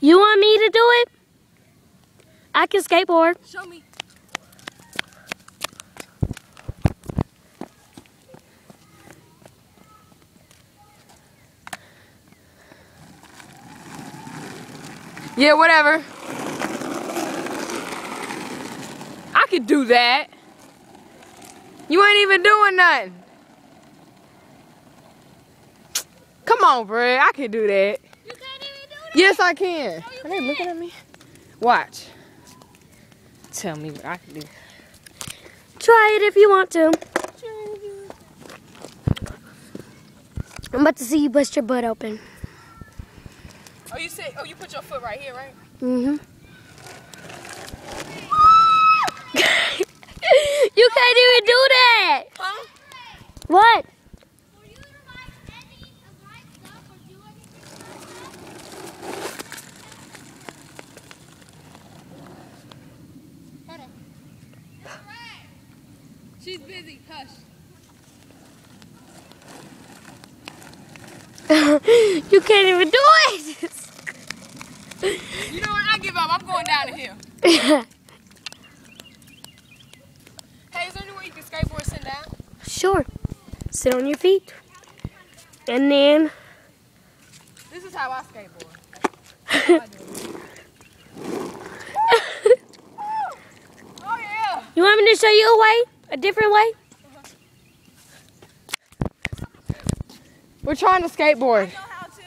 You want me to do it? I can skateboard. Show me. Yeah, whatever. I could do that. You ain't even doing nothing. Come on, bro. I can do that. You can't even do that. Yes, I can. No, you Are they looking can't. at me? Watch. Tell me what I can do. Try it if you want to. I'm about to see you bust your butt open. Oh, you put your foot right here, right? Mm-hmm. You can't even do that. Huh? What? For you to buy any of my stuff or do anything like that. Hold on. She's busy. Hush. You can't even do it. You know what? I give up. I'm going down the hill. Hey, is there any way you can skateboard sitting down? Sure. Sit on your feet. And then... This is how I skateboard. Oh, yeah. You want me to show you a way? A different way? We're trying to skateboard. I know how to.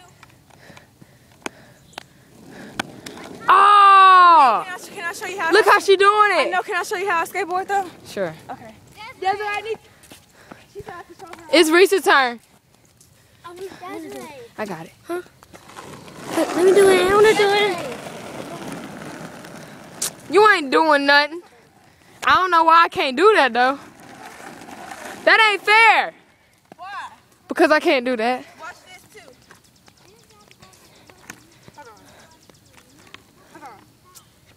Oh! Can I show you how? Look how she doing it. No, can I show you how I skateboard though? Sure. Okay. That's what I need. She said I have to show her. It's Reese's turn. That's right. I got it. Let me do it. I want to do it. You ain't doing nothing. I don't know why I can't do that, though. That ain't fair. Why? Because I can't do that. Watch this too. Hold on. Hold on.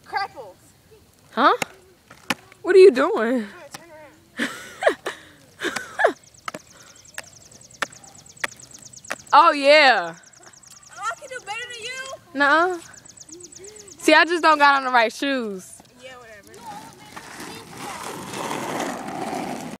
Crackles. Huh? What are you doing? Turn around. Oh, yeah. Oh, I can do better than you. Nuh-uh. See, I just don't got on the right shoes.